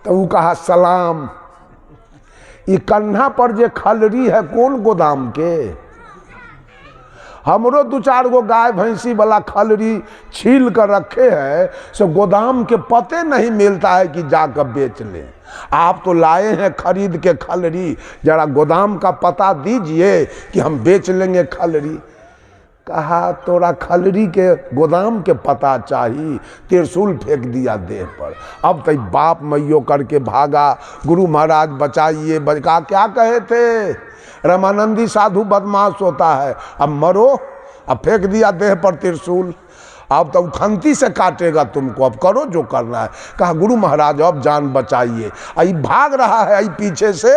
तो वो कहा सलाम। ये कन्हा पर जे खलरी है कौन गोदाम के? हमरो दो चार गो गाय भैंसी वाला खलरी छील कर रखे है, सो गोदाम के पते नहीं मिलता है कि जाकर बेच लें। आप तो लाए हैं खरीद के खलरी, जरा गोदाम का पता दीजिए कि हम बेच लेंगे खलरी। कहा तोरा खलरी के गोदाम के पता चाहिए, त्रिशूल फेंक दिया देह पर। अब तो बाप मैयो करके भागा, गुरु महाराज बचाइए। कहा क्या कहे थे? रामानंदी साधु बदमाश होता है, अब मरो। अब फेंक दिया देह पर त्रिशूल, अब तो खंती से काटेगा तुमको, अब करो जो करना है। कहा गुरु महाराज अब जान बचाइए। आई भाग रहा है, आई पीछे से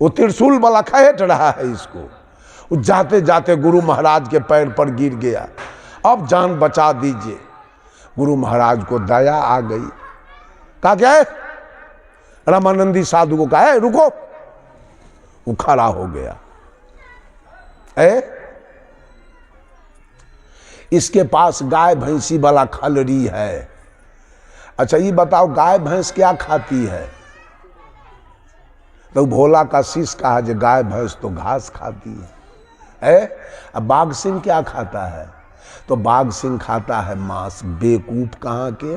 वो त्रिशूल वाला खहेट रहा है इसको। जाते जाते गुरु महाराज के पैर पर गिर गया, अब जान बचा दीजिए। गुरु महाराज को दया आ गई। कहा क्या है? रामानंदी साधु को कहा है रुको। वो खड़ा हो गया। इसके पास गाय भैंसी वाला खलरी है। अच्छा ये बताओ गाय भैंस क्या खाती है? तो भोला का शिष्य कहा जो गाय भैंस तो घास खाती है। अब बाघ सिंह क्या खाता है? तो बाघ सिंह खाता है मांस। बेवकूफ कहाँ के?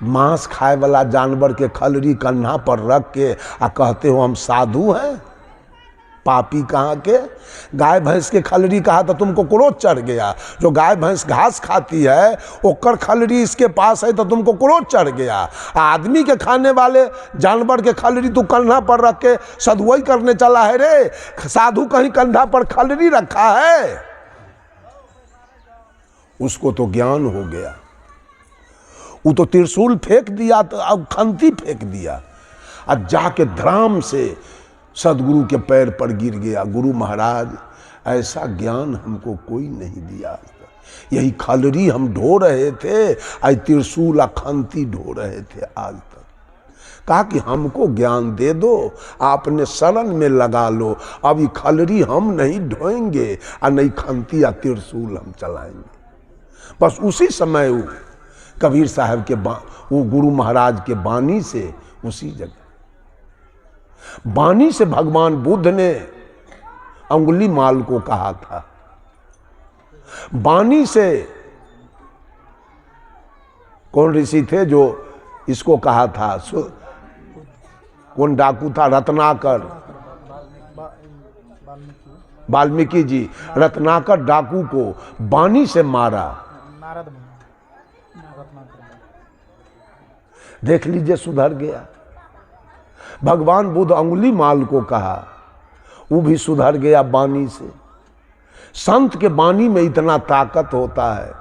मांस खाए वाला जानवर के खलरी कन्हा पर रख के आ कहते हो हम साधु हैं? पापी कहाँ के? गाय भैंस के खलरी कहा तो तुमको क्रोध चढ़ गया। जो गाय भैंस घास खाती है ओकर खलरी इसके पास है तो तुमको क्रोध चढ़ गया। आदमी के खाने वाले जानवर के खलरी तू कंधा पर रख के सदुआई करने चला है रे? साधु कहीं कंधा पर खलरी रखा है? उसको तो ज्ञान हो गया। वो तो त्रिशूल फेंक दिया, तो अब खंती फेंक दिया और जाके धराम से सदगुरु के पैर पर गिर गया। गुरु महाराज ऐसा ज्ञान हमको कोई नहीं दिया। यही खलरी हम ढो रहे थे, आई त्रिशूल खंती ढो रहे थे आज तक। कहा कि हमको ज्ञान दे दो, आपने शरण में लगा लो। अब ये खलरी हम नहीं ढोएंगे और नहीं खंती या त्रिशूल हम चलाएंगे। बस उसी समय वो कबीर साहब के वो गुरु महाराज के बानी से उसी जगह बानी से भगवान बुद्ध ने अंगुली माल को कहा था। बानी से कौन ऋषि थे जो इसको कहा था? कौन डाकू था? रत्नाकर, वाल्मीकि जी। रत्नाकर डाकू को बानी से मारा। देख लीजिए सुधर गया। भगवान बुद्ध अंगुली माल को कहा, वो भी सुधर गया बानी से। संत के बानी में इतना ताकत होता है,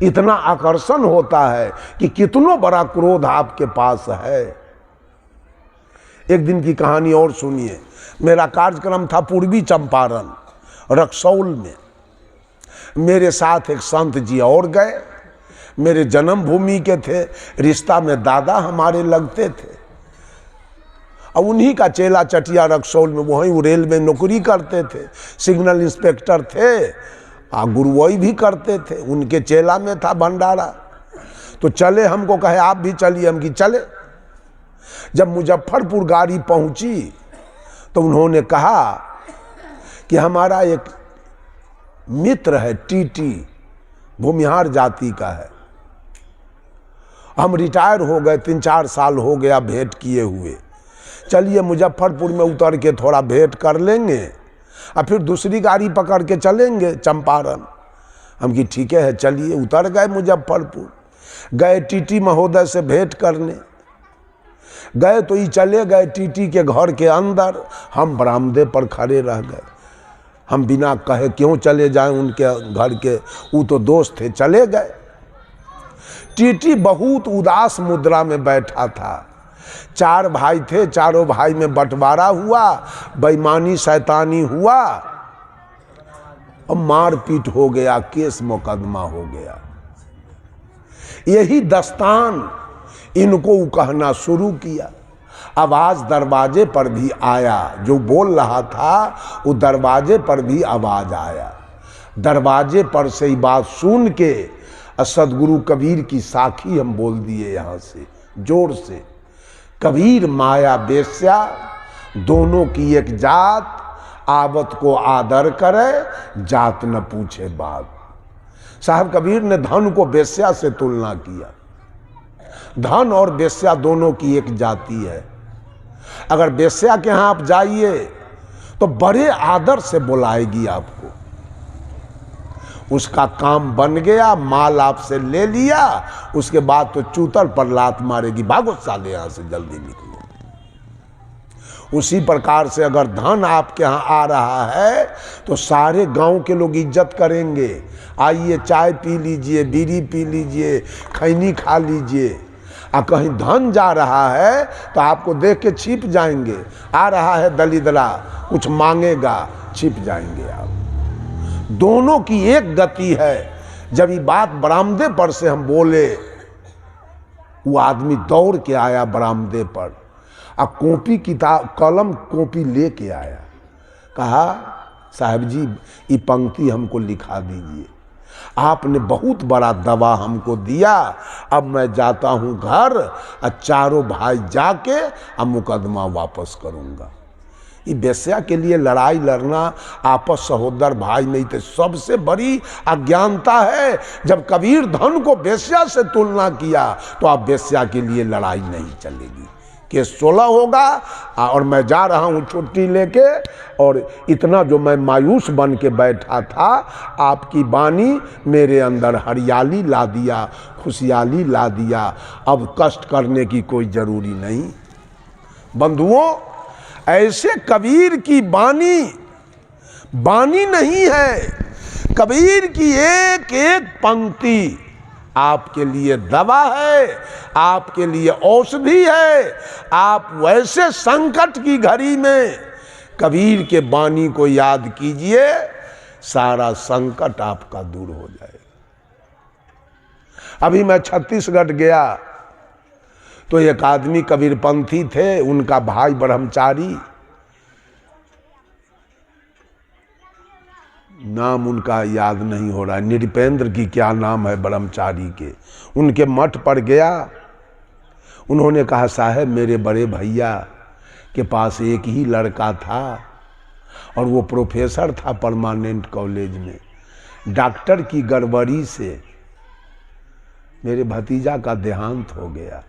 इतना आकर्षण होता है कि कितनो बड़ा क्रोध आपके पास है। एक दिन की कहानी और सुनिए। मेरा कार्यक्रम था पूर्वी चंपारण रक्सौल में। मेरे साथ एक संत जी और गए, मेरे जन्मभूमि के थे, रिश्ता में दादा हमारे लगते थे। अब उन्हीं का चेला चटिया रक्सौल में, वहीं वो रेल में नौकरी करते थे, सिग्नल इंस्पेक्टर थे, गुरुवाई भी करते थे। उनके चेला में था भंडारा। तो चले, हमको कहे आप भी चलिए। हम की चले। जब मुजफ्फरपुर गाड़ी पहुंची तो उन्होंने कहा कि हमारा एक मित्र है टीटी, भूमिहार जाति का है, हम रिटायर हो गए, 3-4 साल हो गया भेंट किए हुए। चलिए मुजफ्फरपुर में उतर के थोड़ा भेंट कर लेंगे और फिर दूसरी गाड़ी पकड़ के चलेंगे चंपारण। हम कि ठीक है चलिए। उतर गए मुजफ्फरपुर, गए टीटी महोदय से भेंट करने। गए तो ये चले गए टीटी के घर के अंदर, हम बरामदे पर खड़े रह गए। हम बिना कहे क्यों चले जाएं उनके घर के, वो तो दोस्त थे, चले गए। टीटी बहुत उदास मुद्रा में बैठा था। 4 भाई थे, चारों भाई में बंटवारा हुआ, बेईमानी शैतानी हुआ और मारपीट हो गया, केस मुकदमा हो गया। यही दस्तान इनको कहना शुरू किया। आवाज दरवाजे पर भी आया, जो बोल रहा था वो दरवाजे पर भी आवाज आया। दरवाजे पर से ही बात सुन के और सदगुरु कबीर की साखी हम बोल दिए यहाँ से जोर से। कबीर माया बेस्या दोनों की एक जात, आवत को आदर करे जात न पूछे बात। साहब कबीर ने धन को बेस्या से तुलना किया। धन और बेस्या दोनों की एक जाति है। अगर बेस्या के यहां आप जाइए तो बड़े आदर से बुलाएगी आपको। उसका काम बन गया, माल आपसे ले लिया, उसके बाद तो चूतर पर लात मारेगी, भागो साले यहां से, जल्दी निकलो। उसी प्रकार से अगर धन आपके यहाँ आ रहा है तो सारे गांव के लोग इज्जत करेंगे। आइए चाय पी लीजिए, बीड़ी पी लीजिए, खैनी खा लीजिए। और कहीं धन जा रहा है तो आपको देख के छिप जाएंगे। आ रहा है दलिद्रा, कुछ मांगेगा, छिप जाएंगे आप। दोनों की एक गति है। जब ये बात बरामदे पर से हम बोले, वो आदमी दौड़ के आया बरामदे पर, अब कॉपी किताब कलम कॉपी लेके आया। कहा साहब जी ये पंक्ति हमको लिखा दीजिए, आपने बहुत बड़ा दवा हमको दिया, अब मैं जाता हूँ घर और चारों भाई जाके अब मुकदमा वापस करूँगा। ये बेस्या के लिए लड़ाई लड़ना आपस सहोदर भाई में तो सबसे बड़ी अज्ञानता है। जब कबीर धन को बेस्या से तुलना किया तो अब बेस्या के लिए लड़ाई नहीं चलेगी। केस 16 होगा और मैं जा रहा हूँ छुट्टी लेके। और इतना जो मैं मायूस बन के बैठा था, आपकी वाणी मेरे अंदर हरियाली ला दिया, खुशहाली ला दिया। अब कष्ट करने की कोई जरूरी नहीं। बंधुओं, ऐसे कबीर की वाणी नहीं है। कबीर की एक एक पंक्ति आपके लिए दवा है, आपके लिए औषधि है। आप वैसे संकट की घड़ी में कबीर के वाणी को याद कीजिए, सारा संकट आपका दूर हो जाएगा। अभी मैं छत्तीसगढ़ गया तो एक आदमी कबीरपंथी थे, उनका भाई ब्रह्मचारी, नाम उनका याद नहीं हो रहा है, निरपेंद्र की क्या नाम है ब्रह्मचारी के, उनके मठ पर गया। उन्होंने कहा साहब मेरे बड़े भैया के पास एक ही लड़का था और वो प्रोफेसर था परमानेंट कॉलेज में। डॉक्टर की गड़बड़ी से मेरे भतीजा का देहांत हो गया।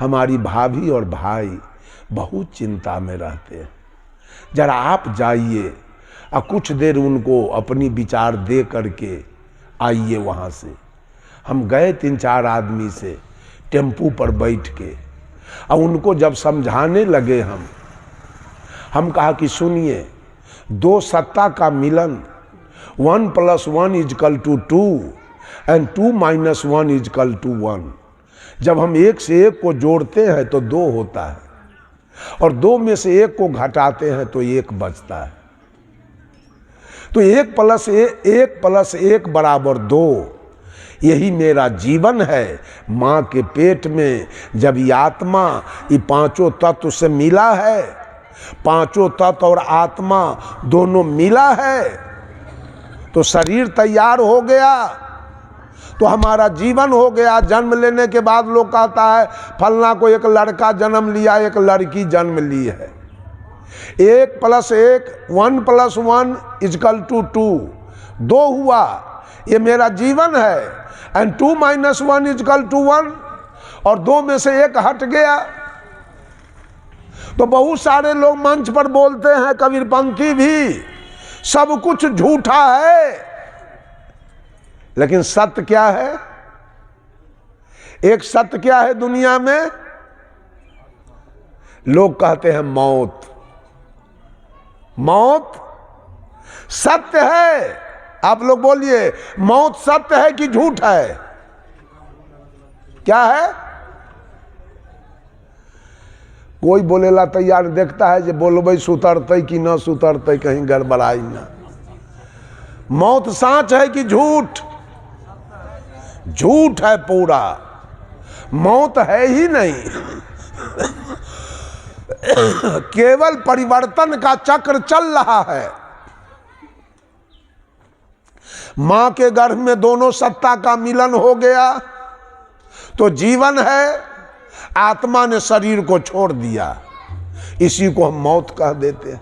हमारी भाभी और भाई बहुत चिंता में रहते हैं। जरा आप जाइए और कुछ देर उनको अपनी विचार दे करके आइए वहाँ से। हम गए 3-4 आदमी से टेम्पू पर बैठ के, और उनको जब समझाने लगे हम कहा कि सुनिए, दो सत्ता का मिलन 1 + 1 = 2 एंड 2 - 1 = 1। जब हम एक से एक को जोड़ते हैं तो 2 होता है, और 2 में से 1 को घटाते हैं तो 1 बचता है। तो 1 + 1 = 2। यही मेरा जीवन है। माँ के पेट में जब ये आत्मा ये पांचों तत्व से मिला है, पांचों तत्व और आत्मा दोनों मिला है, तो शरीर तैयार हो गया, तो हमारा जीवन हो गया। जन्म लेने के बाद लोग कहता है फलना को एक लड़का जन्म लिया, एक लड़की जन्म ली है। 1 + 1 + 1 = 2, 2 हुआ, ये मेरा जीवन है। एंड 2 - 1 = 1, और 2 में से 1 हट गया। तो बहुत सारे लोग मंच पर बोलते हैं, कबीरपंथी भी, सब कुछ झूठा है। लेकिन सत्य क्या है? एक सत्य क्या है दुनिया में? लोग कहते हैं मौत। मौत सत्य है। आप लोग बोलिए, मौत सत्य है कि झूठ है? क्या है? कोई बोलेला तैयार देखता है जे बोलबे सुतरते कि न सुतरते, कहीं गड़बड़ाई ना। मौत सच है कि झूठ? झूठ है पूरा, मौत है ही नहीं। केवल परिवर्तन का चक्र चल रहा है। मां के गर्भ में दोनों सत्ता का मिलन हो गया तो जीवन है, आत्मा ने शरीर को छोड़ दिया, इसी को हम मौत कह देते हैं।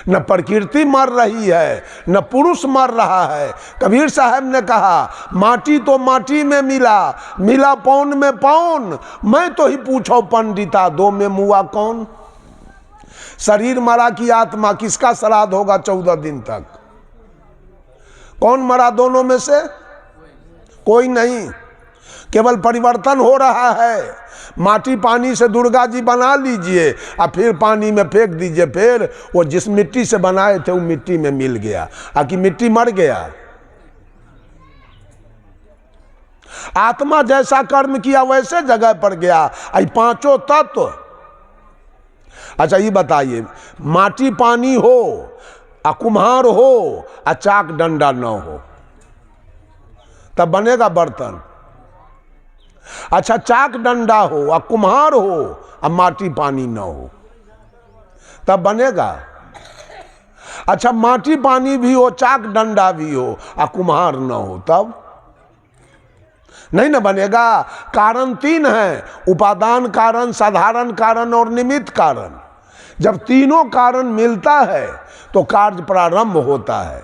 न प्रकृति मर रही है, न पुरुष मर रहा है। कबीर साहब ने कहा माटी तो माटी में मिला, मिला पौन में पौन, मैं तो ही पूछो पंडिता दो में मुआ कौन। शरीर मरा कि आत्मा, किसका श्राद्ध होगा 14 दिन तक? कौन मरा दोनों में से? कोई नहीं, केवल परिवर्तन हो रहा है। माटी पानी से दुर्गा जी बना लीजिए और फिर पानी में फेंक दीजिए, फिर वो जिस मिट्टी से बनाए थे वो मिट्टी में मिल गया, आकि मिट्टी मर गया। आत्मा जैसा कर्म किया वैसे जगह पर गया। आई पांचों तत्व। अच्छा ये बताइए, माटी पानी हो, कुम्हार हो, चाक डंडा न हो, तब बनेगा बर्तन। अच्छा चाक डंडा हो, कुम्हार हो, माटी पानी न हो, तब बनेगा? अच्छा माटी पानी भी हो, चाक डंडा भी हो, कुम्हार न हो, तब नहीं न बनेगा। कारण 3 है, उपादान कारण, साधारण कारण और निमित्त कारण। जब तीनों कारण मिलता है तो कार्य प्रारंभ होता है।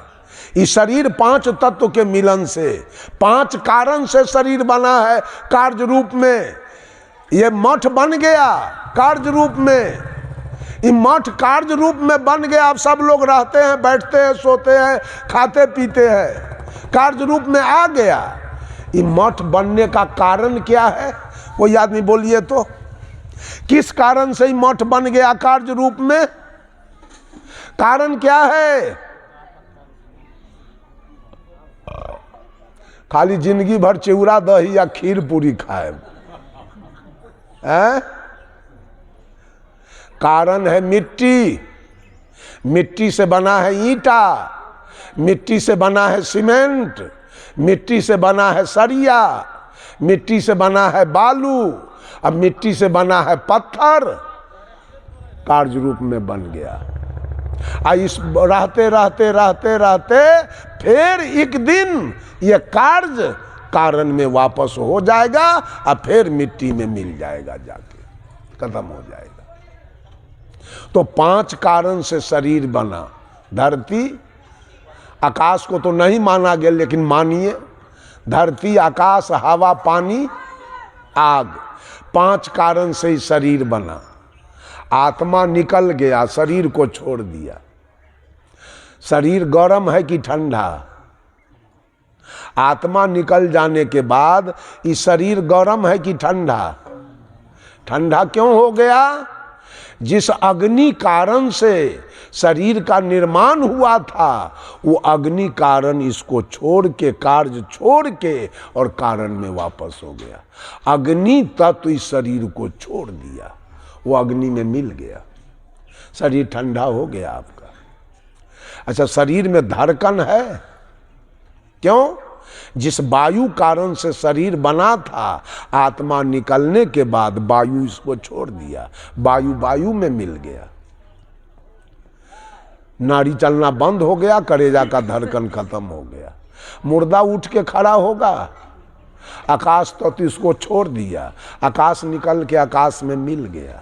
इस शरीर 5 तत्व के मिलन से, 5 कारण से शरीर बना है कार्य रूप में। ये मठ बन गया कार्य रूप में, ये मठ कार्य रूप में बन गया। अब सब लोग रहते हैं, बैठते हैं, सोते हैं, खाते पीते हैं, कार्य रूप में आ गया। ये मठ बनने का कारण क्या है? कोई आदमी बोलिए तो, किस कारण से ये मठ बन गया कार्य रूप में? कारण क्या है? खाली जिंदगी भर चिवड़ा दही या खीर पूरी खाए, कारण है मिट्टी। मिट्टी से बना है ईंटा, मिट्टी से बना है सीमेंट, मिट्टी से बना है सरिया, मिट्टी से बना है बालू, अब मिट्टी से बना है पत्थर, कार्य रूप में बन गया। इस रहते रहते रहते रहते फिर एक दिन ये कार्य कारण में वापस हो जाएगा और फिर मिट्टी में मिल जाएगा, जाके खत्म हो जाएगा। तो 5 कारण से शरीर बना। धरती, आकाश को तो नहीं माना गया, लेकिन मानिए धरती, आकाश, हवा, पानी, आग, 5 कारण से ही शरीर बना। आत्मा निकल गया, शरीर को छोड़ दिया। शरीर गर्म है कि ठंडा? आत्मा निकल जाने के बाद ये शरीर गर्म है कि ठंडा? ठंडा क्यों हो गया? जिस अग्नि कारण से शरीर का निर्माण हुआ था, वो अग्नि कारण इसको छोड़ के, कार्य छोड़ के और कारण में वापस हो गया। अग्नि तत्व इस शरीर को छोड़ दिया, वो अग्नि में मिल गया, शरीर ठंडा हो गया आपका। अच्छा शरीर में धड़कन है, क्यों? जिस वायु कारण से शरीर बना था, आत्मा निकलने के बाद वायु इसको छोड़ दिया, वायु वायु में मिल गया, नाड़ी चलना बंद हो गया, कलेजा का धड़कन खत्म हो गया। मुर्दा उठ के खड़ा होगा, आकाश तो इसको छोड़ दिया, आकाश निकल के आकाश में मिल गया।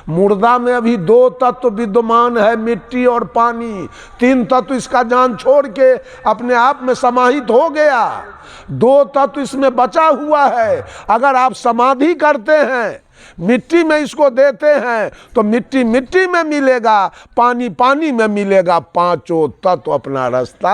मुर्दा में अभी 2 तत्व विद्यमान है, मिट्टी और पानी। 3 तत्व इसका जान छोड़ के अपने आप में समाहित हो गया, 2 तत्व इसमें बचा हुआ है। अगर आप समाधि करते हैं, मिट्टी में इसको देते हैं, तो मिट्टी मिट्टी में मिलेगा, पानी पानी में मिलेगा, 5 तत्व अपना रास्ता